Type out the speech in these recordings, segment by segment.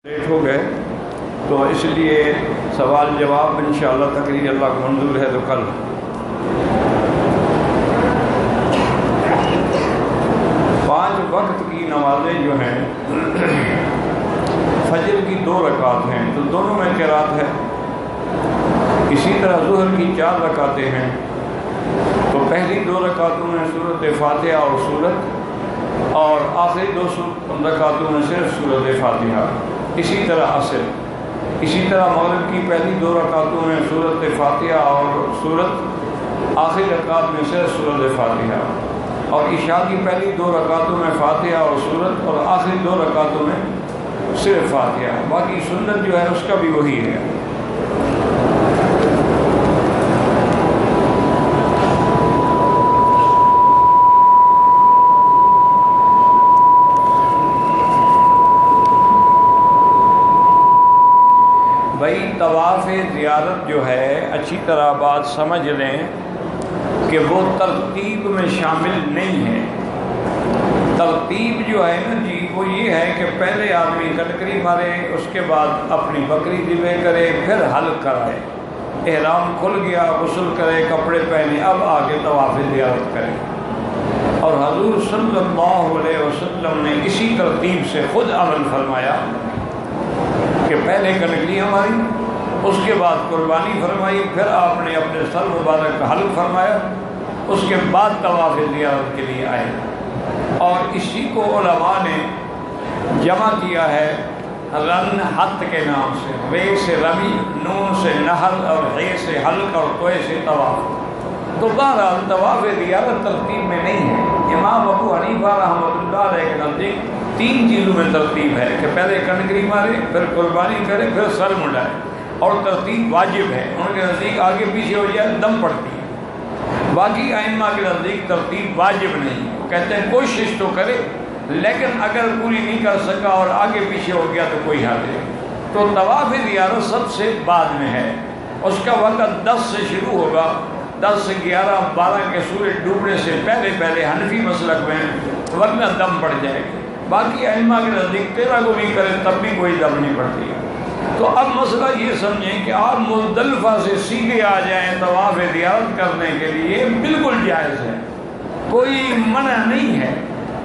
Late ہو گئے تو اس لیے سوال جواب انشاءاللہ تقریر اللہ کو منظور ہے تو کل پانچ وقت کی نمازیں جو ہیں فجر کی 2 رکعت ہیں تو دونوں میں قرات ہے. اسی طرح ظہر کی 4 رکعتیں ہیں تو پہلی 2 رکعتوں میں سورۃ فاتحہ اور سورت اور آخری 2 رکعتوں میں صرف سورۃ فاتحہ. اسی طرح عصر، اسی طرح مغرب کی پہلی 2 رکعتوں میں سورۃ فاتحہ اور سورت، آخری رکعت میں صرف سورۃ فاتحہ، اور عشاء کی پہلی 2 رکعتوں میں فاتحہ اور سورت اور آخری 2 رکعتوں میں صرف فاتحہ. باقی سنت جو ہے اس کا بھی وہی ہے. بھائی طواف زیارت جو ہے اچھی طرح بات سمجھ لیں کہ وہ ترتیب میں شامل نہیں ہے. ترتیب جو ہے نا جی وہ یہ ہے کہ پہلے آدمی کٹکری مارے، اس کے بعد اپنی بکری ذبح کرے، پھر حلق کرائے، احرام کھل گیا، غسل کرے، کپڑے پہنے، اب آگے طواف زیارت کرے. اور حضور صلی اللہ علیہ وسلم نے اسی ترتیب سے خود عمل فرمایا کہ پہلے کٹکری ہماری، اس کے بعد قربانی فرمائی، پھر آپ نے اپنے سر مبارک کا حلق فرمایا، اس کے بعد طواف زیارت کے لیے آئے. اور اسی کو علماء نے جمع کیا ہے رن حت کے نام سے، رے سے رمی، نون سے نہر، اور ہے سے حلق، اور توئے سے طواف. تو بہرحال طواف زیارت ترتیب میں نہیں ہے. امام ابو حنیفہ رحمۃ اللہ علیہ کے نزدیک 3 چیزوں میں ترتیب ہے کہ پہلے کنکری مارے، پھر قربانی کرے، پھر سر مڈائے، اور ترتیب واجب ہے. ان کے نزدیک آگے پیچھے ہو جائے دم پڑتی ہے. باقی ائمہ کے نزدیک ترتیب واجب نہیں. کہتے ہیں کوشش تو کرے، لیکن اگر پوری نہیں کر سکا اور آگے پیچھے ہو گیا تو کوئی حل نہیں. تو طواف زیارت سب سے بعد میں ہے. اس کا وقت 10 سے شروع ہوگا، 10 سے 11 12 کے سورج ڈوبنے سے پہلے حنفی مسلک میں، ورنہ دم پڑ جائے گی. باقی ائمہ کے نزدیک 13 کو بھی کرے تب بھی کوئی دم نہیں پڑتی. تو اب مسئلہ یہ سمجھیں کہ آپ مزدلفہ سے سیدھے آ جائیں طواف زیارت کرنے کے لیے، بالکل جائز ہے، کوئی منع نہیں ہے.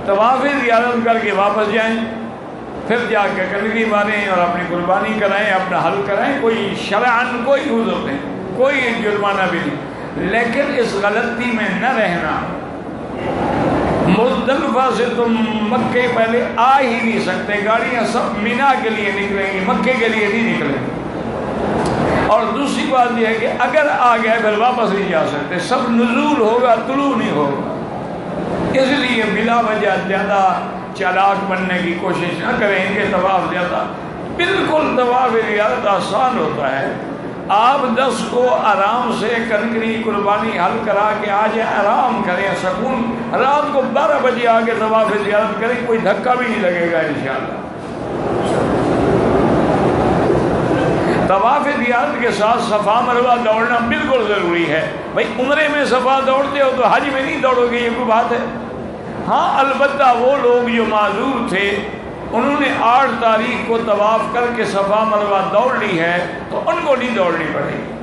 طواف زیارت کر کے واپس جائیں، پھر جا کے کنکری ماریں اور اپنی قربانی کرائیں، اپنا حل کرائیں، کوئی شرعاً کوئی عذر نہیں، کوئی جرمانہ بھی نہیں. لیکن اس غلطی میں نہ رہنا. مزدلفہ سے تم مکے پہلے آ ہی نہیں سکتے، گاڑیاں سب مینا کے لیے نکلیں گی، مکے کے لیے نہیں نکلیں گی. اور دوسری بات یہ ہے کہ اگر آ گئے پھر واپس نہیں جا سکتے، سب نزول ہوگا، طلوع نہیں ہوگا. اس لیے بلا وجہ زیادہ چالاک بننے کی کوشش نہ کریں کہ طواف زیادہ. بالکل طواف زیارت آسان ہوتا ہے. آپ 10 کو آرام سے کنکری قربانی حل کرا کے آ جائیں، آرام کریں، سکون. رات کو 12 بجے آگے طواف زیارت کریں، کوئی دھکا بھی نہیں لگے گا انشاءاللہ. طواف زیارت کے ساتھ صفا مروہ دوڑنا بالکل ضروری ہے. بھائی عمرے میں صفا دوڑتے ہو تو حج میں نہیں دوڑو گے، یہ کوئی بات ہے؟ ہاں البتہ وہ لوگ جو معذور تھے انہوں نے 8 تاریخ کو طواف کر کے صفا مروہ دوڑ لی ہے تو ان کو نہیں دوڑنی پڑے گی.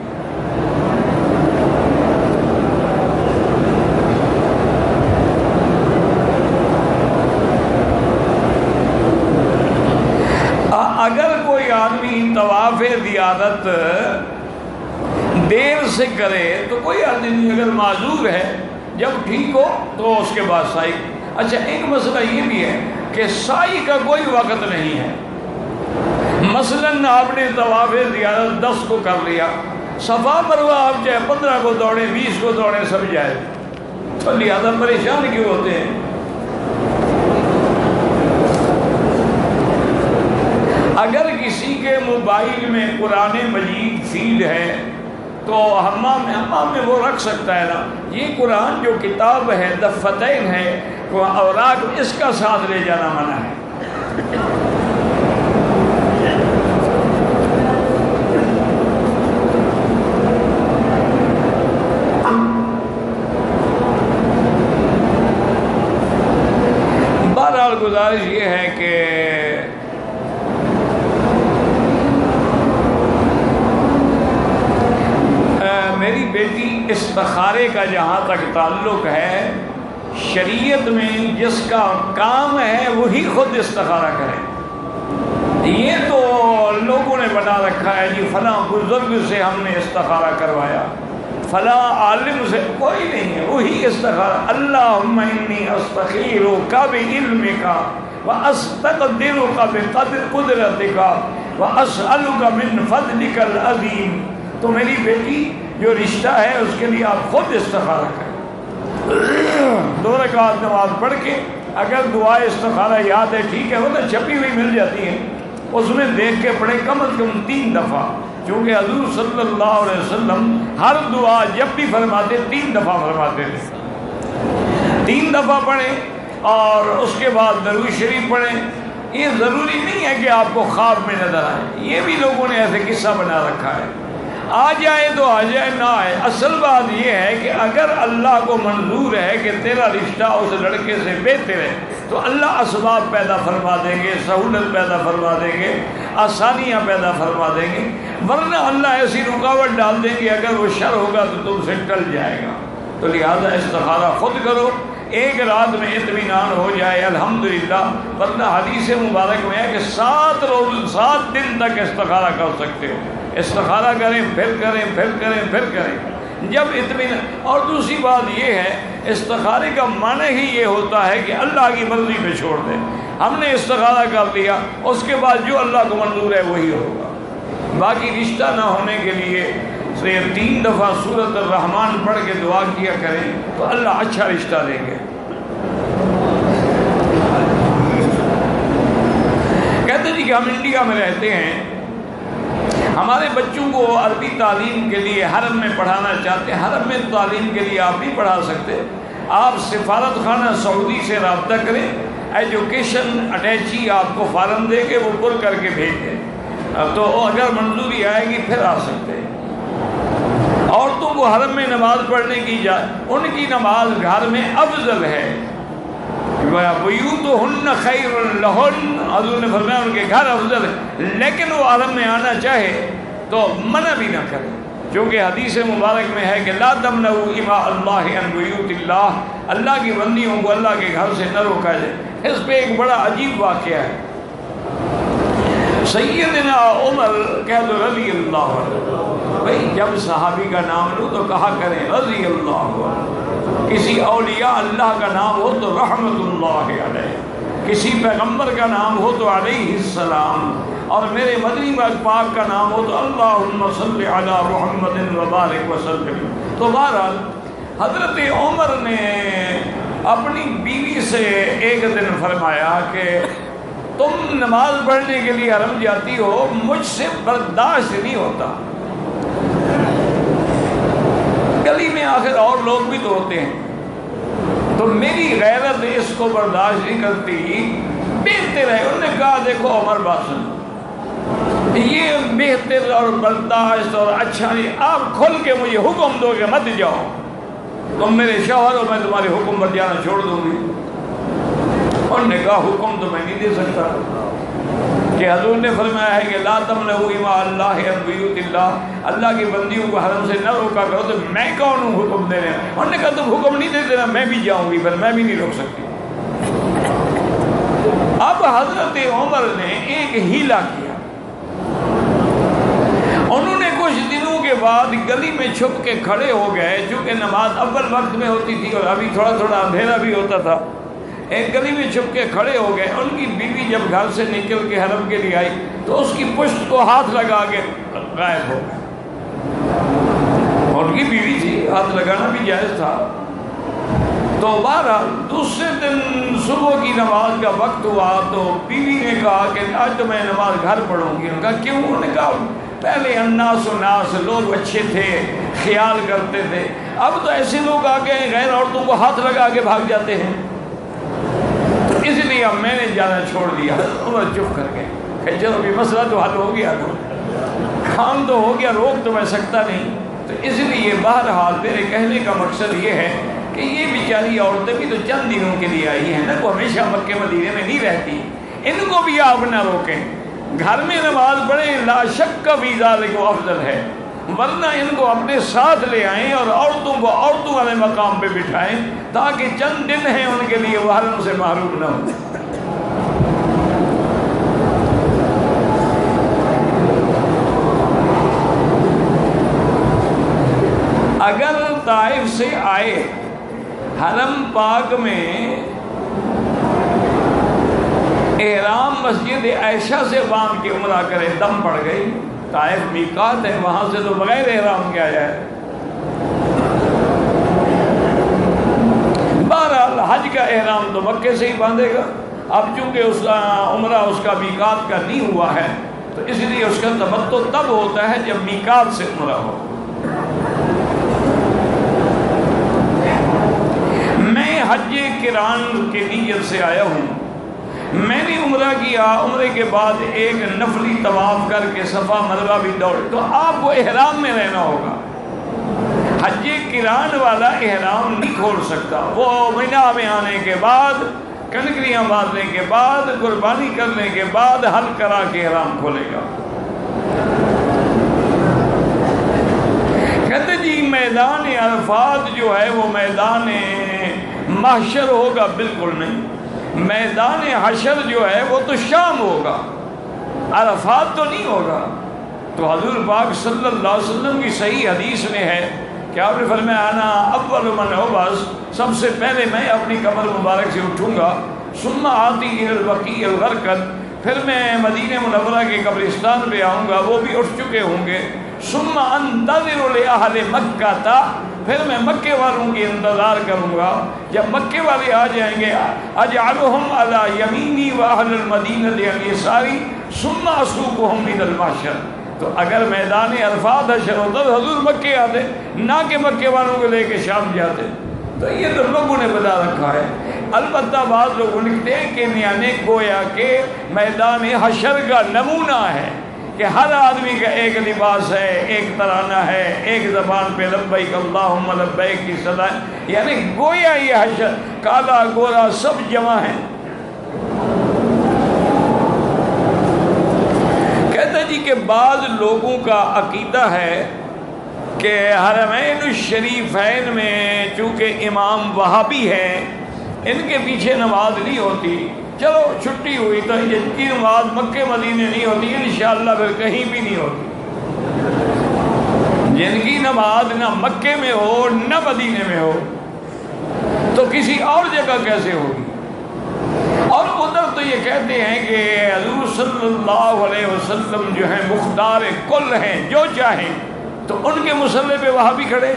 اگر کوئی آدمی طواف زیارت دیر سے کرے تو کوئی آدمی نہیں، اگر معذور ہے جب ٹھیک ہو تو اس کے بعد سائی. اچھا ایک مسئلہ یہ بھی ہے کہ سائی کا کوئی وقت نہیں ہے. مثلاً آپ نے طواف زیارت 10 کو کر لیا، صفا مروہ آپ چاہے 15 کو دوڑیں، 20 کو دوڑیں، سب جائے، تو لہٰذا پریشان کیوں ہوتے ہیں؟ اگر کسی کے موبائل میں قرآن مجید فیڈ ہے تو حمام میں وہ رکھ سکتا ہے نا. یہ قرآن جو کتاب ہے دفتین ہے، اوراق اس کا ساتھ لے جانا منع ہے. بہرحال گزارش یہ ہے کہ استخارے کا جہاں تک تعلق ہے، شریعت میں جس کا کام ہے وہی خود استخارہ کرے۔ یہ تو لوگوں نے بنا رکھا ہے جی فلاں بزرگ سے ہم نے استخارہ کروایا، فلاں عالم سے، کوئی نہیں ہے، وہی استخارہ۔ اللہم انی استخیرک بعلمک واستقدرک بقدرتک واسألک من فضلک العظیم۔ تو میری بیٹی جو رشتہ ہے اس کے لیے آپ خود استخارہ کریں، 2 رکعت نماز پڑھ کے اگر دعا استخارہ یاد ہے ٹھیک ہے، وہ تو چھپی ہوئی مل جاتی ہے، اس میں دیکھ کے پڑھیں کم از کم 3 دفعہ، کیونکہ حضور صلی اللہ علیہ وسلم ہر دعا جب بھی فرماتے 3 دفعہ فرماتے تھے۔ 3 دفعہ پڑھیں اور اس کے بعد درود شریف پڑھیں۔ یہ ضروری نہیں ہے کہ آپ کو خواب میں نظر آئے، یہ بھی لوگوں نے ایسے قصہ بنا رکھا ہے، آ جائے تو آ جائے، نہ آئے۔ اصل بات یہ ہے کہ اگر اللہ کو منظور ہے کہ تیرا رشتہ اس لڑکے سے بہتر ہے تو اللہ اسباب پیدا فرما دیں گے، سہولت پیدا فرما دیں گے، آسانیاں پیدا فرما دیں گے، ورنہ اللہ ایسی رکاوٹ ڈال دیں گے اگر وہ شر ہوگا تو تم سے ٹل جائے گا۔ تو لہذا استخارہ خود کرو، ایک رات میں اطمینان ہو جائے الحمدللہ، ورنہ حدیث مبارک میں ہے کہ 7 دن تک استخارہ کر سکتے ہو۔ استخارہ کریں، پھر کریں، پھر کریں، پھر کریں، جب اطمینان۔ اور دوسری بات یہ ہے استخارے کا معنی ہی یہ ہوتا ہے کہ اللہ کی مرضی پہ چھوڑ دیں۔ ہم نے استخارہ کر لیا، اس کے بعد جو اللہ کو منظور ہے وہی ہوگا۔ باقی رشتہ نہ ہونے کے لیے 3 دفعہ سورۃ الرحمن پڑھ کے دعا کیا کریں تو اللہ اچھا رشتہ دیں گے۔ کہتے ہیں کہ ہم انڈیا میں رہتے ہیں، ہمارے بچوں کو عربی تعلیم کے لیے حرم میں پڑھانا چاہتے ہیں۔ حرم میں تعلیم کے لیے آپ نہیں پڑھا سکتے، آپ سفارت خانہ سعودی سے رابطہ کریں، ایجوکیشن اٹیچی آپ کو فارم دے کے وہ پر کر کے بھیج دیں، تو اگر منظوری آئے گی پھر آ سکتے ہیں۔ عورتوں کو حرم میں نماز پڑھنے کی ان کی نماز گھر میں افضل ہے، بیوتہن خیر لہن، حضور نے فرمایا ان کے گھر افضل ہے، لیکن وہ حرم میں آنا چاہے تو منع بھی نہ کرے، کیونکہ حدیث مبارک میں ہے کہ لا تمنعوا اماء اللہ عن بیوت اللہ، اللہ کی بندیوں کو اللہ کے گھر سے نہ روکا جائے۔ اس پہ ایک بڑا عجیب واقعہ ہے، سیدنا عمر کہہ دو رضی اللہ عنہ، بھئی جب صحابی کا نام لو تو کہا کریں رضی اللہ عنہ، کسی اولیاء اللہ کا نام ہو تو رحمت اللہ علیہ، کسی پیغمبر کا نام ہو تو علیہ السلام، اور میرے مدنی پاک کا نام ہو تو اللہم صلی علی محمد وبارک وسلم۔ تو بہرحال حضرت عمر نے اپنی بیوی سے ایک دن فرمایا کہ تم نماز پڑھنے کے لیے حرم جاتی ہو، مجھ سے برداشت نہیں ہوتا، گلی میں آخر اور لوگ بھی تو ہوتے ہیں، تو میری غیرت اس کو برداشت نہیں کرتی، بہتر ہے۔ انہوں نے کہا دیکھو عمر بات سن، یہ بہتر اور برداشت اور اچھا نہیں، آپ کھل کے مجھے حکم دو کہ مت جاؤ، تم میرے شوہر ہو، میں تمہارے حکم پر جانا چھوڑ دوں گی۔ انہوں نے کہا حکم تو میں نہیں دے سکتا، کہ حضور نے فرمایا ہے کہ لا تمنعوا اماء اللہ عن بیوت اللہ، اللہ کی بندیوں کو حرم سے نہ روکا کرو، تو میں کون ہوں حکم دینے؟ انہوں نے کہا تم حکم نہیں دے دینا، میں بھی جاؤں گی، پھر میں بھی نہیں روک سکتی۔ اب حضرت عمر نے ایک ہیلا کیا، انہوں نے کچھ دنوں کے بعد گلی میں چھپ کے کھڑے ہو گئے، چونکہ نماز اول وقت میں ہوتی تھی اور ابھی تھوڑا تھوڑا اندھیرا بھی ہوتا تھا، ایک گلی میں چھپ کے کھڑے ہو گئے۔ ان کی بیوی جب گھر سے نکل کے حرم کے لیے آئی تو اس کی پشت کو ہاتھ لگا کے غائب ہو گئے۔ ان کی بیوی تھی، ہاتھ لگانا بھی جائز تھا۔ تو بہرحال دوسرے دن صبح کی نماز کا وقت ہوا تو بیوی نے کہا کہ آج تو میں نماز گھر پڑھوں گی۔ انہوں نے کہا کیوں؟ انہوں نے کہا پہلے الناس ناس، لوگ اچھے تھے، خیال کرتے تھے، اب تو ایسے لوگ آ گئے غیر عورتوں کو ہاتھ لگا کے بھاگ جاتے ہیں، اس لیے اب میں نے جانا چھوڑ دیا۔ عمر چپ کر گئے کہ چلو بھی مسئلہ تو حل ہو گیا، تو کام تو ہو گیا، روک تو میں سکتا نہیں۔ تو اس لیے بہرحال میرے کہنے کا مقصد یہ ہے کہ یہ بیچاری عورتیں بھی تو چند دنوں کے لیے آئی ہیں نا، وہ ہمیشہ مکے مدینے میں نہیں رہتی، ان کو بھی آپ نہ روکیں، گھر میں نماز پڑھیں، لا شک کا ویزا کو افضل ہے، ورنہ ان کو اپنے ساتھ لے آئیں اور عورتوں کو عورتوں والے مقام پہ بٹھائیں تاکہ چند دن ہیں ان کے لیے وہ حرم سے محروم نہ ہو۔ اگر طائف سے آئے حرم پاک میں احرام مسجد عائشہ سے باندھ کے عمرہ کرے، دم پڑ گئی، طائف میقات ہے، وہاں سے تو بغیر احرام کے آیا ہے۔ بہرحال حج کا احرام تو مکے سے ہی باندھے گا، اب چونکہ اس عمرہ اس کا میقات کا نہیں ہوا ہے تو اس لیے اس کا تمتع تب ہوتا ہے جب میقات سے عمرہ ہو۔ میں حج قران کی نیت سے آیا ہوں، میں نے عمرہ کیا، عمرے کے بعد ایک نفلی طواف کر کے صفا مروہ بھی دوڑ، تو آپ کو احرام میں رہنا ہوگا۔ حج قران والا احرام نہیں کھول سکتا، وہ مینا میں آنے کے بعد، کنکریاں باندھنے کے بعد، قربانی کرنے کے بعد حل کرا کے احرام کھولے گا۔ کہتے جی میدان عرفات جو ہے وہ میدان محشر ہوگا، بالکل نہیں، میدان حشر جو ہے وہ تو شام ہوگا، عرفات تو نہیں ہوگا۔ تو حضور پاک صلی اللہ علیہ وسلم کی صحیح حدیث میں ہے کہ آپ نے فرمایا انا اول من ابعث، سب سے پہلے میں اپنی قبر مبارک سے اٹھوں گا، ثم آتی الی البقیع الغرقد، پھر میں مدینہ منورہ کے قبرستان پہ آؤں گا، وہ بھی اٹھ چکے ہوں گے، ثم انتظر لاہل مکہ تا، پھر میں مکے والوں کی انتظار کروں گا، جب مکے والے آ جائیں گے اجعلہم علی یمینی واہل المدینہ علی یساری ثم اسوقہم الی المحشر۔ تو اگر میدان عرفات حشر ہوتا تو حضور مکے آتے، نہ کہ مکے والوں کو لے کے شام جاتے۔ تو یہ تو لوگوں نے بتا رکھا ہے۔ البتہ بعض لوگ لکھتے ہیں کہ یعنی گویا کہ میدان حشر کا نمونہ ہے کہ ہر آدمی کا ایک لباس ہے، ایک ترانہ ہے، ایک زبان پہ لبیک اللہم لبیک کی صدا ہے، یعنی گویا یہ حشر کالا گورا سب جمع ہیں۔ کہتا جی کہ بعض لوگوں کا عقیدہ ہے کہ حرمین الشریفین میں چونکہ امام وہابی ہیں، ان کے پیچھے نماز نہیں ہوتی، چلو چھٹی ہوئی تو جن کی نماز مکے مدینے نہیں ہوتی انشاءاللہ پھر کہیں بھی نہیں ہوتی۔ جن کی نماز نہ مکے میں ہو نہ مدینے میں ہو تو کسی اور جگہ کیسے ہوگی؟ اور ادھر تو یہ کہتے ہیں کہ حضور صلی اللہ علیہ وسلم جو ہیں مختار کل ہیں، جو چاہیں تو ان کے مصلی پہ وہاں بھی کھڑے۔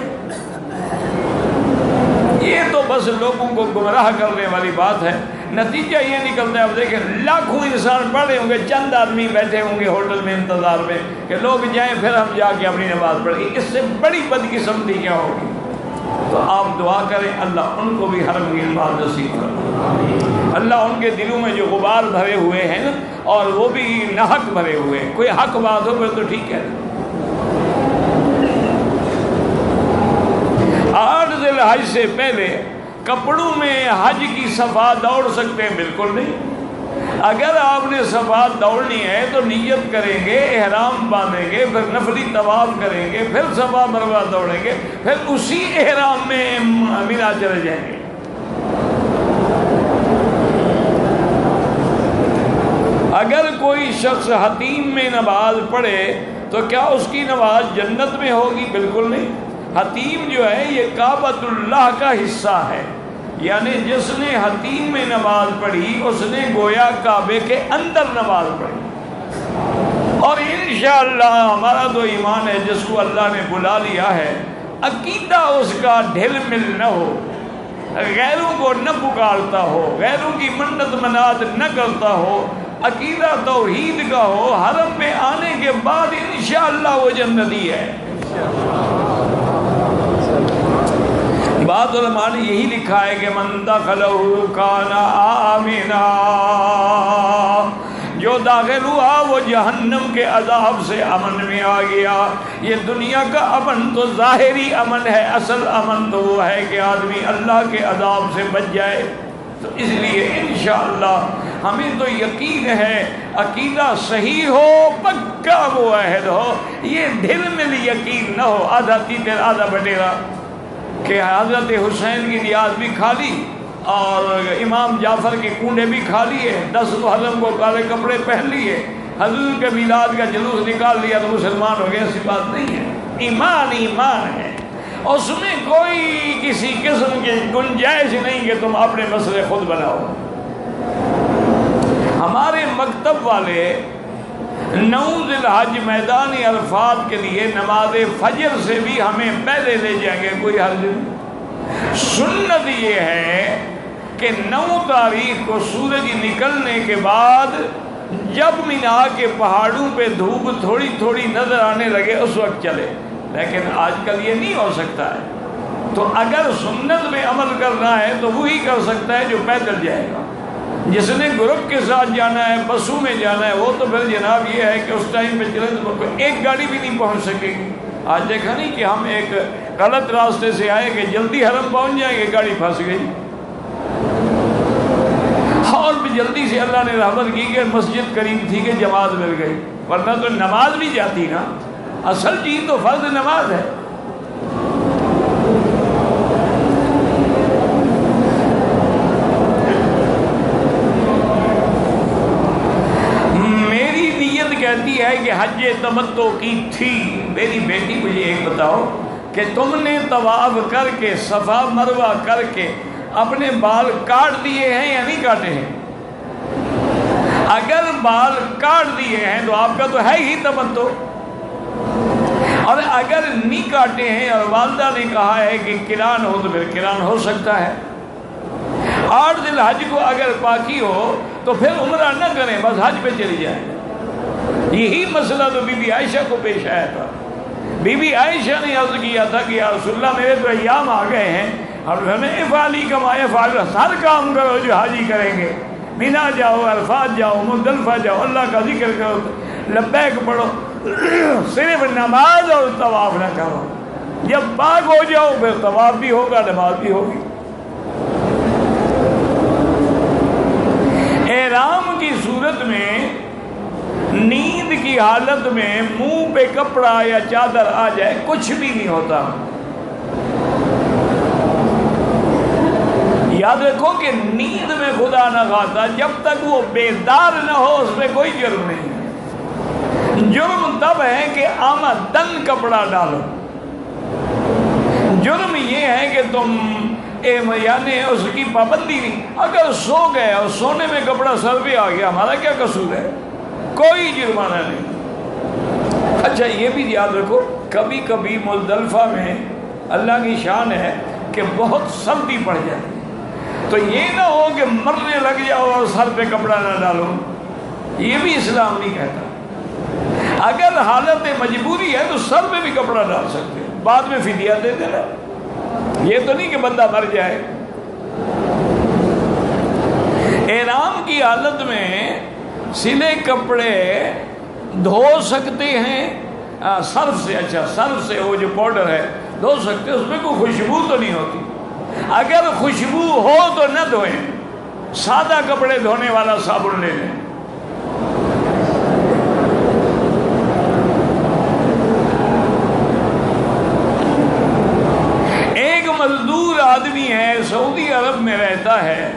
یہ تو بس لوگوں کو گمراہ کرنے والی بات ہے۔ نتیجہ یہ نکلتا ہے، اب دیکھیں لاکھوں انسان پڑھے ہوں گے، چند آدمی بیٹھے ہوں گے ہوٹل میں انتظار میں کہ لوگ جائیں پھر ہم جا کے اپنی نماز پڑھیں، اس سے بڑی بدقسمتی کیا ہوگی؟ تو آپ دعا کریں اللہ ان کو بھی حرم کی نماز نصیب کرے، اللہ ان کے دلوں میں جو غبار بھرے ہوئے ہیں نا، اور وہ بھی ناحق بھرے ہوئے ہیں، کوئی حق بات ہو پھر تو ٹھیک ہے۔ 8 ذی الحج سے پہلے کپڑوں میں حج کی صفا دوڑ سکتے ہیں؟ بالکل نہیں۔ اگر آپ نے صفا دوڑنی ہے تو نیت کریں گے، احرام باندھیں گے، پھر نفلی طواف کریں گے، پھر صفا مروہ دوڑیں گے، پھر اسی احرام میں مینا چلے جائیں گے۔ اگر کوئی شخص حتیم میں نماز پڑھے تو کیا اس کی نماز جنت میں ہوگی؟ بالکل نہیں۔ حتیم جو ہے یہ کعبۃ اللہ کا حصہ ہے، یعنی جس نے حتیم میں نماز پڑھی اس نے گویا کعبے کے اندر نماز پڑھی۔ اور انشاءاللہ ہمارا تو ایمان ہے جس کو اللہ نے بلا لیا ہے، عقیدہ اس کا ڈھل مل نہ ہو، غیروں کو نہ پکارتا ہو، غیروں کی منت منات نہ کرتا ہو، عقیدہ توحید کا ہو، حرم میں آنے کے بعد انشاءاللہ وہ جنتی ہے۔ بعض علماء نے یہی لکھا ہے کہ من دخلہ کان آمنا، جو داخل ہوا وہ جہنم کے عذاب سے امن میں آ گیا۔ یہ دنیا کا امن تو ظاہری امن ہے، اصل امن تو وہ ہے کہ آدمی اللہ کے عذاب سے بچ جائے۔ تو اس لیے انشاءاللہ ہمیں تو یقین ہے عقیدہ صحیح ہو، پکا معاہد ہو، یہ دل میں بھی یقین نہ ہو آدھا تیتر آدھا بٹیرا کہ حضرت حسین کی نیاز بھی کھا لی اور امام جعفر کے کنڈے بھی کھا لیے، 10 محرم کو کالے کپڑے پہن لیے، حضور کے میلاد کا جلوس نکال لیا تو مسلمان ہو گئے، ایسی بات نہیں ہے۔ ایمان ایمان ہے، اس میں کوئی کسی قسم کی گنجائش نہیں کہ تم اپنے مسئلے خود بناؤ۔ ہمارے مکتب والے 9 ذی الحج میدان عرفات کے لیے نماز فجر سے بھی ہمیں پہلے لے جائیں گے، کوئی حرج نہیں۔ سنت یہ ہے کہ 9 تاریخ کو سورج نکلنے کے بعد جب مینا کے پہاڑوں پہ دھوپ تھوڑی تھوڑی نظر آنے لگے اس وقت چلے، لیکن آج کل یہ نہیں ہو سکتا ہے۔ تو اگر سنت میں عمل کرنا ہے تو وہی کر سکتا ہے جو پیدل جائے گا۔ جس نے گروپ کے ساتھ جانا ہے، بسوں میں جانا ہے، وہ تو پھر جناب یہ ہے کہ اس ٹائم پہ چلے تو ایک گاڑی بھی نہیں پہنچ سکے گی۔ آج دیکھا نہیں کہ ہم ایک غلط راستے سے آئے کہ جلدی حرم پہنچ جائیں گے، گاڑی پھنس گئی، اور بھی جلدی سے اللہ نے رحمت کی کہ مسجد قریب تھی کہ جماعت مل گئی، ورنہ تو نماز بھی جاتی نا۔ اصل چیز تو فرض نماز ہے۔ میری نیت کہتی ہے کہ حج تمتع کی تھی۔ میری بیٹی مجھے ایک بتاؤ کہ تم نے طواف کر کے صفا مروہ کر کے اپنے بال کاٹ دیے ہیں یا نہیں کاٹے ہیں؟ اگر بال کاٹ دیے ہیں تو آپ کا تو ہے ہی تمتع، اور اگر نہیں کاٹے ہیں اور والدہ نے کہا ہے کہ قران ہو تو پھر قران ہو سکتا ہے۔ 8 ذی الحج کو اگر پاکی ہو تو پھر عمرہ نہ کریں، بس حج پہ چلی جائیں۔ یہی مسئلہ تو بی بی عائشہ کو پیش آیا تھا۔ بی بی عائشہ نے عرض کیا تھا کہ یا رسول اللہ میرے تو ایام آ گئے ہیں، اور ہمیں افعالی کما یفعل، ہر کام کرو جو حاجی کریں گے، مینا جاؤ، عرفات جاؤ، مزدلفہ جاؤ، اللہ کا ذکر کرو، لبیک پڑھو، صرف نماز اور طواف نہ کرو۔ جب پاک ہو جاؤ پھر طواف بھی ہوگا، نماز بھی ہوگی۔ احرام کی صورت میں نیند کی حالت میں منہ پہ کپڑا یا چادر آ جائے کچھ بھی نہیں ہوتا۔ یاد رکھو کہ نیند میں خدا نہ خواستہ جب تک وہ بیدار نہ ہو اس میں کوئی جرم نہیں ہے۔ جرم تب ہے کہ آمدن کپڑا ڈالو۔ جرم یہ ہے کہ تم یعنی اس کی پابندی نہیں۔ اگر سو گئے اور سونے میں کپڑا سر پہ آ گیا، ہمارا کیا قصور ہے؟ کوئی جرمانہ نہیں۔ اچھا یہ بھی یاد رکھو کبھی کبھی مزدلفہ میں اللہ کی شان ہے کہ بہت سردی پڑ جائے، تو یہ نہ ہو کہ مرنے لگ جاؤ اور سر پہ کپڑا نہ ڈالو، یہ بھی اسلام نہیں کہتا۔ اگر حالت مجبوری ہے تو سر پہ بھی کپڑا ڈال سکتے، بعد میں فدیہ دے دینا، یہ تو نہیں کہ بندہ مر جائے۔ احرام کی حالت میں سلے کپڑے دھو سکتے ہیں صرف سے، اچھا صرف سے وہ جو پاؤڈر ہے دھو سکتے، اس میں کوئی خوشبو تو نہیں ہوتی۔ اگر خوشبو ہو تو نہ دھوئیں، سادہ کپڑے دھونے والا صابن لے لیں۔ ایک مزدور آدمی ہے، سعودی عرب میں رہتا ہے،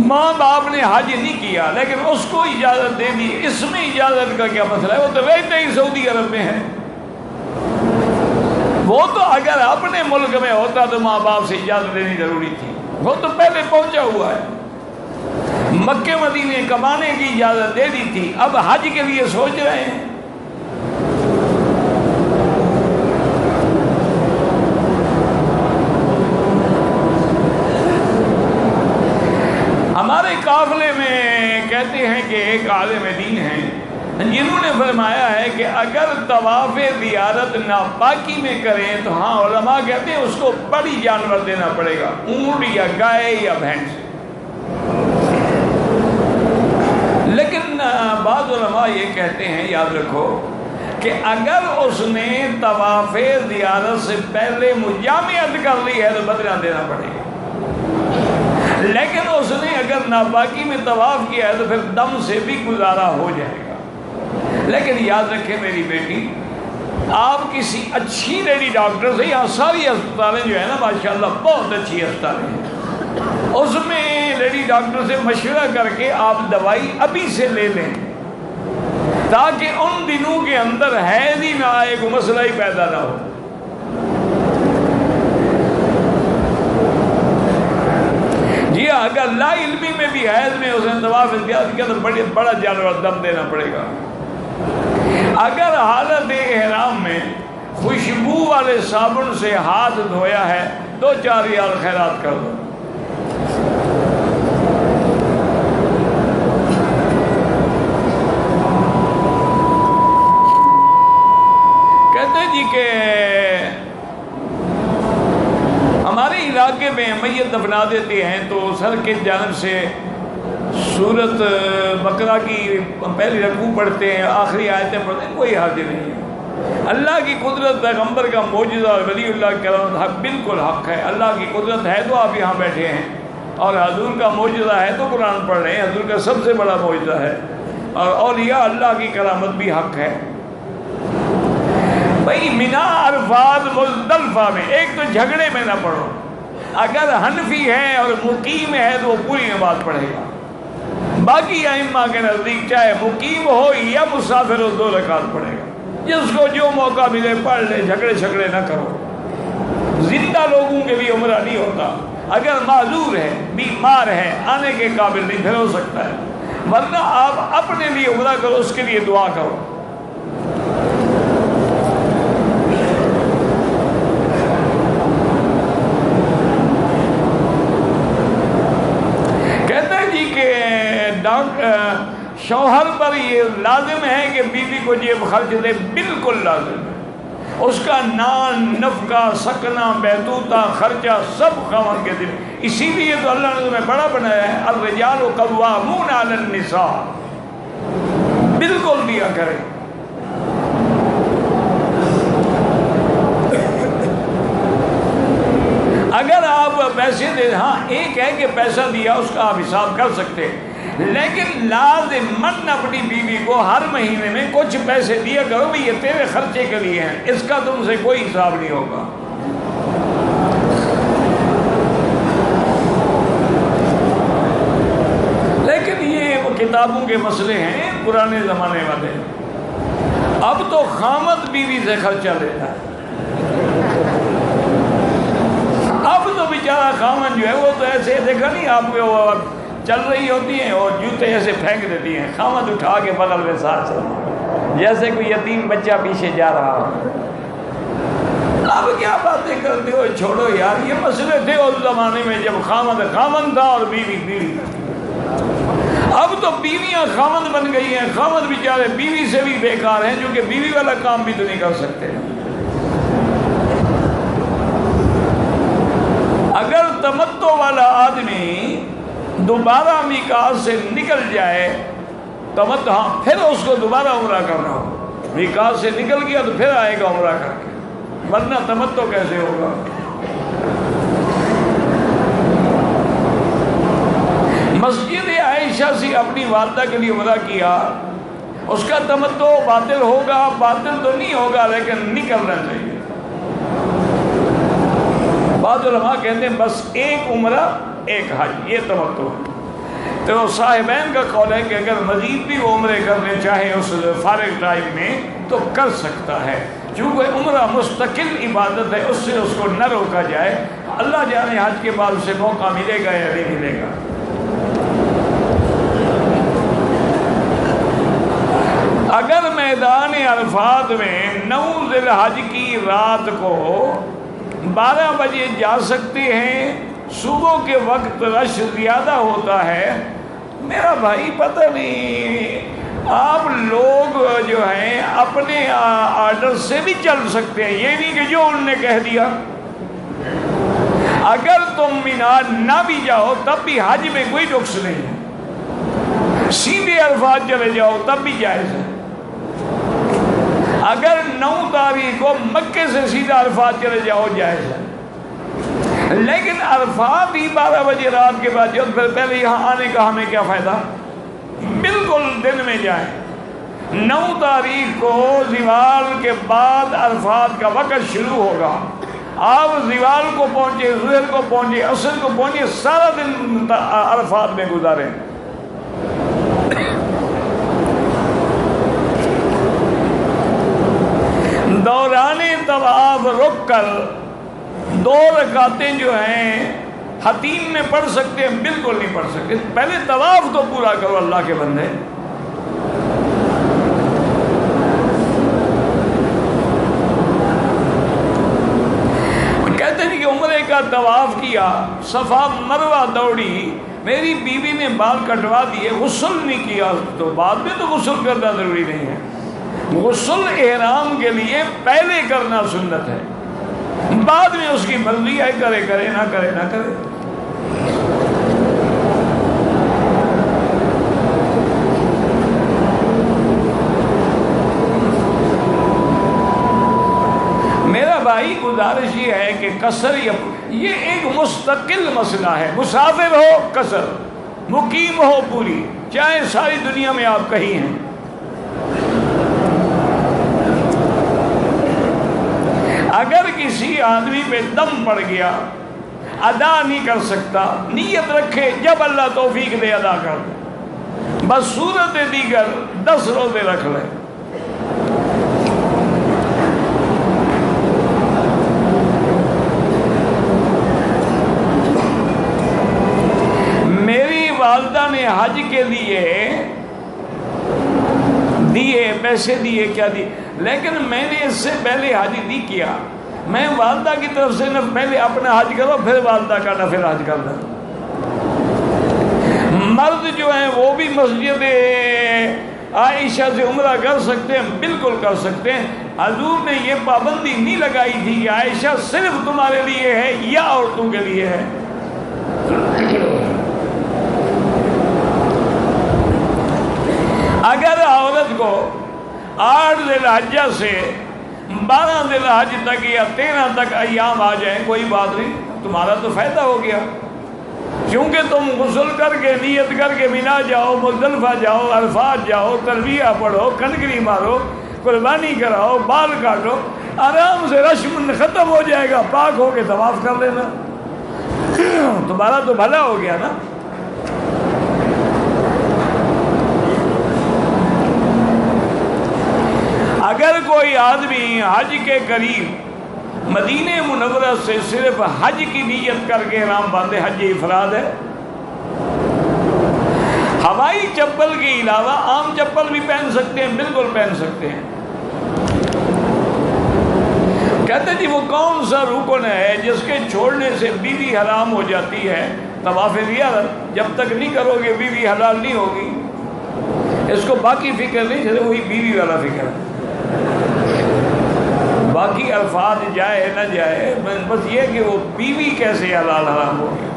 ماں باپ نے حج نہیں کیا لیکن اس کو اجازت دے دی۔ اس میں اجازت کا کیا مسئلہ ہے؟ وہ تو رہتے ہی سعودی عرب میں ہے۔ وہ تو اگر اپنے ملک میں ہوتا تو ماں باپ سے اجازت دینی ضروری تھی، وہ تو پہلے پہنچا ہوا ہے، مکے مدینے کمانے کی اجازت دے دی تھی، اب حج کے لیے سوچ رہے ہیں۔ ہمارے قافلے میں کہتے ہیں کہ ایک عالم دین ہیں جنہوں نے فرمایا ہے کہ اگر طواف زیارت ناپاکی میں کریں تو ہاں علماء کہتے ہیں اس کو بڑی جانور دینا پڑے گا، اونٹ یا گائے یا بھینس۔ لیکن بعض علماء یہ کہتے ہیں، یاد رکھو کہ اگر اس نے طواف زیارت سے پہلے مجامعت کر لی ہے تو بدلہ دینا پڑے گا، لیکن اس نے اگر ناپاکی میں طواف کیا ہے تو پھر دم سے بھی گزارا ہو جائے گا۔ لیکن یاد رکھے میری بیٹی، آپ کسی اچھی لیڈی ڈاکٹر سے، یہاں ساری ہسپتالیں جو ہے نا ماشاءاللہ بہت اچھی ہسپتالیں ہیں، اس میں لیڈی ڈاکٹر سے مشورہ کر کے آپ دوائی ابھی سے لے لیں، تاکہ ان دنوں کے اندر حیض ہی نہ آئے، کوئی مسئلہ ہی پیدا نہ ہو۔ جی ہاں، اگر لا علمی میں بھی حیض میں اس نے طواف امتیاز کیا تو بڑا جانور دم دینا پڑے گا۔ اگر حالت احرام میں خوشبو والے صابن سے ہاتھ دھویا ہے 2-4 ریال خیرات کر دو۔ کہتے جی کہ ہمارے علاقے میں میت دفنا دیتے ہیں تو سر کی جانب سے سورت بقرہ کی پہلی رکوع پڑھتے ہیں، آخری آیتیں پڑھتے ہیں، کوئی حرج نہیں ہے۔ اللہ کی قدرت، پیغمبر کا معجزہ اور ولی اللہ کی کرامت حق بالکل حق ہے۔ اللہ کی قدرت ہے تو آپ یہاں بیٹھے ہیں، اور حضور کا معجزہ ہے تو قرآن پڑھ رہے ہیں، حضور کا سب سے بڑا معجزہ ہے، اور اولیاء اللہ کی کرامت بھی حق ہے۔ بھئی مینا، عرفات، مزدلفہ میں ایک تو جھگڑے میں نہ پڑھو۔ اگر حنفی ہے اور مقیم ہے تو وہ پوری نماز پڑھے گا۔ باقی ائمہ کے نزدیک چاہے مقیم ہو یا مسافر ہو 2 رکعت پڑھے گا۔ جس کو جو موقع ملے پڑھ لے، جھگڑے نہ کرو۔ زندہ لوگوں کے لیے عمرہ نہیں ہوتا، اگر معذور ہے، بیمار ہے، آنے کے قابل نہیں، پھر ہو سکتا ہے، ورنہ آپ اپنے لیے عمرہ کرو، اس کے لیے دعا کرو۔ شوہر پر یہ لازم ہے کہ بیوی کو جیب خرچ دے، بالکل لازم ہے۔ اس کا نان، نفقہ، سکنا، بیتوتا، خرچہ سب خاوند کے دل۔ اسی لیے تو اللہ نے تمہیں بڑا بنایا ہے، الرجال قوامون علی النساء، بالکل دیا کرے۔ اگر آپ پیسے دے، ہاں ایک ہے کہ پیسہ دیا اس کا آپ حساب کر سکتے، لیکن لازماً اپنی بیوی کو ہر مہینے میں کچھ پیسے دیا کرو، بھی یہ تیرے خرچے کے لیے ہیں، اس کا تم سے کوئی حساب نہیں ہوگا۔ لیکن یہ وہ کتابوں کے مسئلے ہیں پرانے زمانے والے، اب تو خامد بیوی سے خرچہ لیتا ہے۔ اب تو بیچارہ خامن جو ہے وہ تو ایسے دیکھا نہیں آپ کو، وہ چل رہی ہوتی ہیں اور جوتے ایسے پھینک دیتی ہیں، خامد اٹھا کے بغل میں ساتھ چل، جیسے کوئی یتیم بچہ پیچھے جا رہا ہو۔ اب کیا باتیں کرتے ہو، چھوڑو یار، یہ مسئلے تھے اس زمانے میں جب خامد تھا اور بیوی بیوی۔ اب تو بیویاں خامد بن گئی ہیں، خامد بیچارے بیوی سے بھی بیکار ہیں، جو کہ بیوی والا کام بھی تو نہیں کر سکتے۔ اگر تمتع والا آدمی دوبارہ میقات سے نکل جائے، تمتع، ہاں پھر اس کو دوبارہ عمرہ کرنا ہو، میقات سے نکل گیا تو پھر آئے گا عمرہ کر کے، ورنہ تمتع کیسے ہوگا؟ مسجد عائشہ سے اپنی والدہ کے لیے عمرہ کیا، اس کا تمتع باطل ہوگا؟ باطل تو نہیں ہوگا، لیکن نہیں کرنا چاہیے۔ بعض علماء کہتے ہیں بس ایک عمرہ ایک حج، یہ تمتع ہے۔ تو صاحبین کا قول ہے کہ اگر مزید بھی وہ عمرے کرنے چاہے اس فارغ ٹائم میں تو کر سکتا ہے، چونکہ عمرہ مستقل عبادت ہے، اس سے اس کو نہ روکا جائے۔ اللہ جانے حج کے بعد اسے موقع ملے گا یا نہیں ملے گا۔ اگر میدان عرفات میں 9 ذی الحج کی رات کو 12 بجے جا سکتے ہیں، صبح کے وقت رش زیادہ ہوتا ہے، میرا بھائی پتہ نہیں، آپ لوگ جو ہیں اپنے آرڈر سے بھی چل سکتے ہیں، یہ نہیں کہ جو انہوں نے کہہ دیا۔ اگر تم مینا نہ بھی جاؤ تب بھی حج میں کوئی نقص نہیں ہے، سیدھے عرفات چلے جاؤ تب بھی جائز ہے۔ اگر 9 تاریخ کو مکے سے سیدھا عرفات چلے جاؤ جائز ہے، لیکن عرفات ہی 12 بجے رات کے بعد جب پھر پہلے یہاں آنے کا ہمیں کیا فائدہ؟ بالکل دن میں جائیں. 9 تاریخ کو زوال کے بعد عرفات کا وقت شروع ہوگا. آپ زوال کو پہنچے، ظہر کو پہنچے، عصر کو پہنچے، سارا دن عرفات میں گزاریں. دوران طواف رک کر 2 رکعتیں جو ہیں حتیم میں پڑھ سکتے ہیں؟ بالکل نہیں پڑھ سکتے. پہلے طواف تو پورا کرو اللہ کے بندے. کہتے ہیں کہ عمرے کا طواف کیا، صفا مروہ دوڑی، میری بیوی نے بال کٹوا دیے، غسل نہیں کیا. تو بعد میں تو غسل کرنا ضروری نہیں ہے. غسل احرام کے لیے پہلے کرنا سنت ہے، بعد میں اس کی مرضی ہے، کرے کرے نہ کرے نہ کرے. میرا بھائی گزارش یہ ہے کہ قصر یہ ایک مستقل مسئلہ ہے. مسافر ہو قصر، مقیم ہو پوری، چاہے ساری دنیا میں آپ کہیں ہیں. اگر کسی آدمی پہ دم پڑ گیا، ادا نہیں کر سکتا، نیت رکھے جب اللہ توفیق دے ادا کر دے. بس صورت دیگر 10 روزے رکھ لے. میری والدہ نے حج کے لیے دیے پیسے دیے، کیا دیے، لیکن میں نے اس سے پہلے حج نہیں کیا. میں والدہ کی طرف سے نہ پہلے اپنا حج کرو پھر والدہ کا نفل حج کر دوں. مرد جو ہیں وہ بھی مسجد عائشہ سے عمرہ کر سکتے ہیں، بالکل کر سکتے ہیں. حضور نے یہ پابندی نہیں لگائی تھی کہ عائشہ صرف تمہارے لیے ہے یا عورتوں کے لیے ہے. اگر عورت کو 8 ذی الحجہ سے 12 ذی الحج تک یا 13 تک ایام آ جائیں کوئی بات نہیں، تمہارا تو فائدہ ہو گیا. کیونکہ تم غسل کر کے نیت کر کے مینا جاؤ، مزدلفہ جاؤ، عرفات جاؤ، تلبیہ پڑھو، کنکری مارو، قربانی کراؤ، بال کاٹو، آرام سے رشم ختم ہو جائے گا. پاک ہو کے طواف کر لینا، تمہارا تو بھلا ہو گیا نا. اگر کوئی آدمی حج کے قریب مدینہ منورہ سے صرف حج کی نیت کر کے احرام باندھے، حج افراد ہے. ہوائی چپل کے علاوہ عام چپل بھی پہن سکتے ہیں، بالکل پہن سکتے ہیں. کہتے جی وہ کون سا رکن ہے جس کے چھوڑنے سے بیوی حرام ہو جاتی ہے؟ طواف زیارت. جب تک نہیں کرو گے بیوی حلال نہیں ہوگی. اس کو باقی فکر نہیں، چلے وہی بیوی والا فکر ہے. باقی الفاظ جائے نہ جائے، بس یہ کہ وہ بیوی کیسے حلال حرام ہوگی.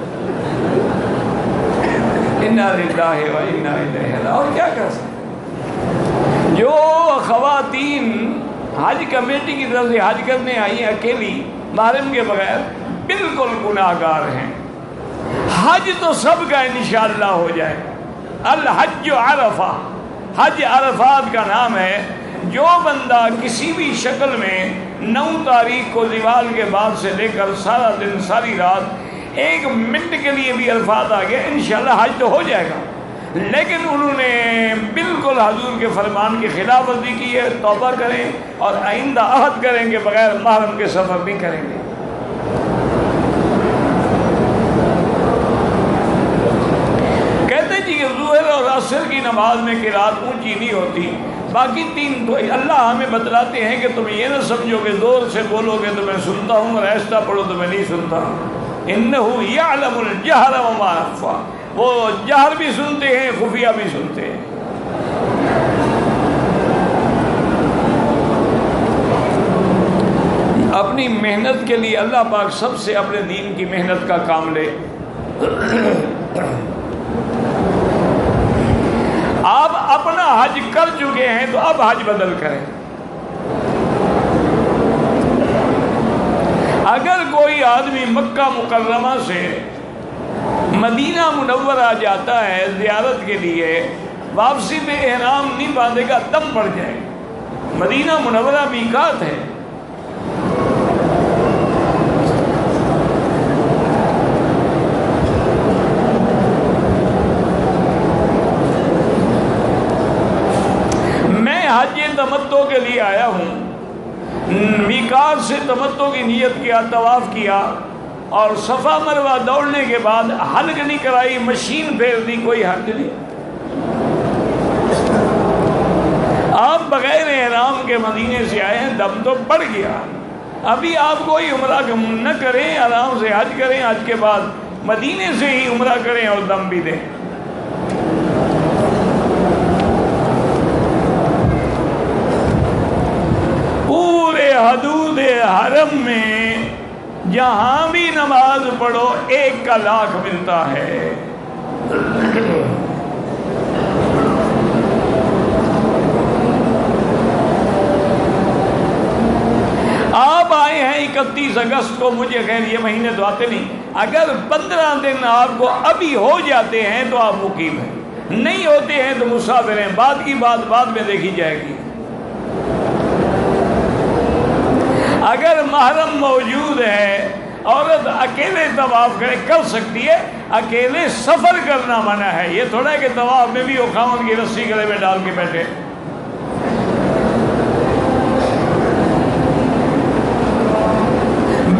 انا للہ و انا الیہ راجعون. اور کیا کر سکتے؟ جو خواتین حج کمیٹی کی طرف سے حج کرنے آئی ہیں اکیلی محرم کے بغیر، بالکل گناہ گار ہیں. حج تو سب کا انشاءاللہ ہو جائے. الحج عرفہ، حج عرفات کا نام ہے. جو بندہ کسی بھی شکل میں 9 تاریخ کو زوال کے بعد سے لے کر سارا دن ساری رات 1 منٹ کے لیے بھی عرفات آ گیا، انشاءاللہ حج تو ہو جائے گا. لیکن انہوں نے بالکل حضور کے فرمان کی خلاف ورزی کی ہے. توبہ کریں اور آئندہ عہد کریں کہ بغیر محرم کے سفر نہیں کریں گے. کہتے جی کہ ظہر اور عصر کی نماز میں قرات اونچی نہیں ہوتی. باقی 3 تو اللہ ہمیں بتلاتے ہیں کہ تم یہ نہ سمجھو کہ زور سے بولو گے تو میں سنتا ہوں اور ایسا پڑھو تو میں نہیں سنتا. انہ یعلم الجہر وما یخفی، وہ جہر بھی سنتے ہیں، خفیہ بھی سنتے ہیں. اپنی محنت کے لیے اللہ پاک سب سے اپنے دین کی محنت کا کام لے. آپ اپنا حج کر چکے ہیں تو اب حج بدل کریں. اگر کوئی آدمی مکہ مکرمہ سے مدینہ منورہ جاتا ہے زیارت کے لیے، واپسی میں احرام نہیں باندھے گا، دم پڑ جائے گا۔ مدینہ منورہ میقات ہے۔ میں حج تمتع کے لیے آیا ہوں، میقات سے تمتع کی نیت کیا، طواف کیا، اور صفا مروہ دوڑنے کے بعد حلق نہیں کرائی، مشین پھیر دی، کوئی حرج نہیں۔ آپ بغیر احرام کے مدینے سے آئے ہیں، دم تو پڑ گیا۔ ابھی آپ کوئی عمرہ نہ کریں، آرام سے حج کریں، حج کے بعد مدینے سے ہی عمرہ کریں اور دم بھی دیں۔ پورے حدود حرم میں جہاں بھی نماز پڑھو 1 کا لاکھ ملتا ہے۔ آپ آئے ہیں 31 اگست کو، مجھے خیر یہ مہینے تو آتے نہیں، اگر 15 دن آپ کو ابھی ہو جاتے ہیں تو آپ مقیم ہیں، نہیں ہوتے ہیں تو مسافر ہیں، بعد کی بات بعد میں دیکھی جائے گی۔ اگر محرم موجود ہے، عورت اکیلے طواف کر سکتی ہے، اکیلے سفر کرنا منع ہے۔ یہ تھوڑا ہے کہ طواف میں بھی وہ خاوند کی رسی گلے میں ڈال کے بیٹھے۔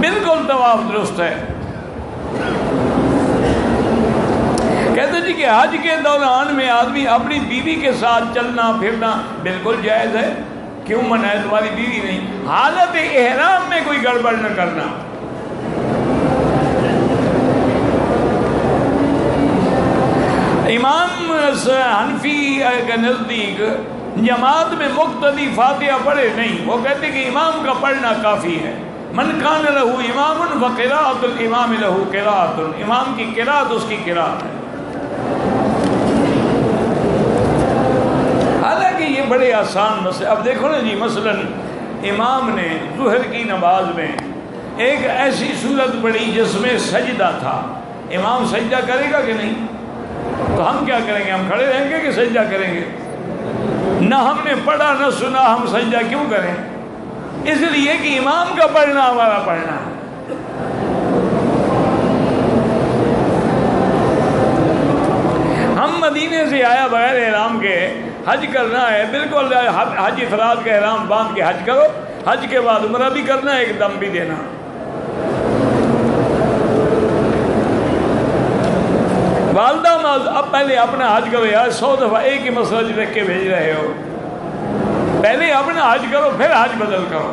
بالکل طواف درست ہے۔ کہتے جی کہ حج کے دوران میں آدمی اپنی بیوی کے ساتھ چلنا پھرنا بالکل جائز ہے۔ کیوں منع ہے؟ تمہاری بیوی نہیں، حالت احرام میں کوئی گڑبڑ نہ کرنا۔ امام حنفی کے نزدیک جماعت میں مقتدی فاتحہ پڑھے نہیں، وہ کہتے کہ امام کا پڑھنا کافی ہے۔ من کان لہ امام فقراءۃ الامام لہ قراءۃ، امام کی قراءت اس کی قراءت ہے۔ حالانکہ یہ بڑے آسان مسئلے۔ اب دیکھو نا جی، مثلا امام نے ظہر کی نماز میں ایک ایسی صورت پڑھی جس میں سجدہ تھا، امام سجدہ کرے گا کہ نہیں؟ تو ہم کیا کریں گے؟ ہم کھڑے رہیں گے کہ سجدہ کریں گے؟ نہ ہم نے پڑھا نہ سنا، ہم سجدہ کیوں کریں؟ اس لیے کہ امام کا پڑھنا ہمارا پڑھنا ہے۔ ہم مدینے سے آیا بغیر احرام کے، حج کرنا ہے، بالکل حج افراد کا احرام باندھ کے حج کرو، حج کے بعد عمرہ بھی کرنا ہے، ایک دم بھی دینا۔ والدہ اب پہلے اپنا حج کرو یار، 100 دفعہ ایک ہی مسئلہ رکھ کے بھیج رہے ہو، پہلے اپنا حج کرو پھر حج بدل کرو۔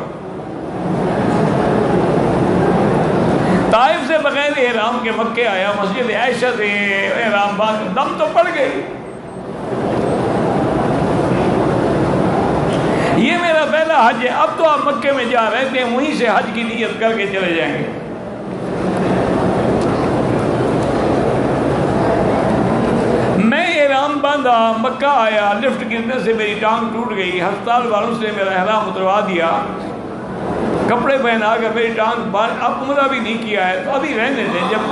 طائف سے بغیر احرام کے مکے آیا، مسجد عائشہ سے احرام باندھ، دم تو پڑ گئی۔ یہ میرا پہلا حج ہے، اب تو آپ مکے میں جا رہے تھے، وہیں سے حج کی نیت کر کے چلے جائیں گے۔ میں احرام باندھا، مکہ آیا، لفٹ گرنے سے میری ٹانگ ٹوٹ گئی، ہسپتال والوں سے میرا احرام اتروا دیا، کپڑے پہنا کر میری ٹانگ اب عمرہ بھی نہیں کیا ہے، تو ابھی رہنے دیں، جب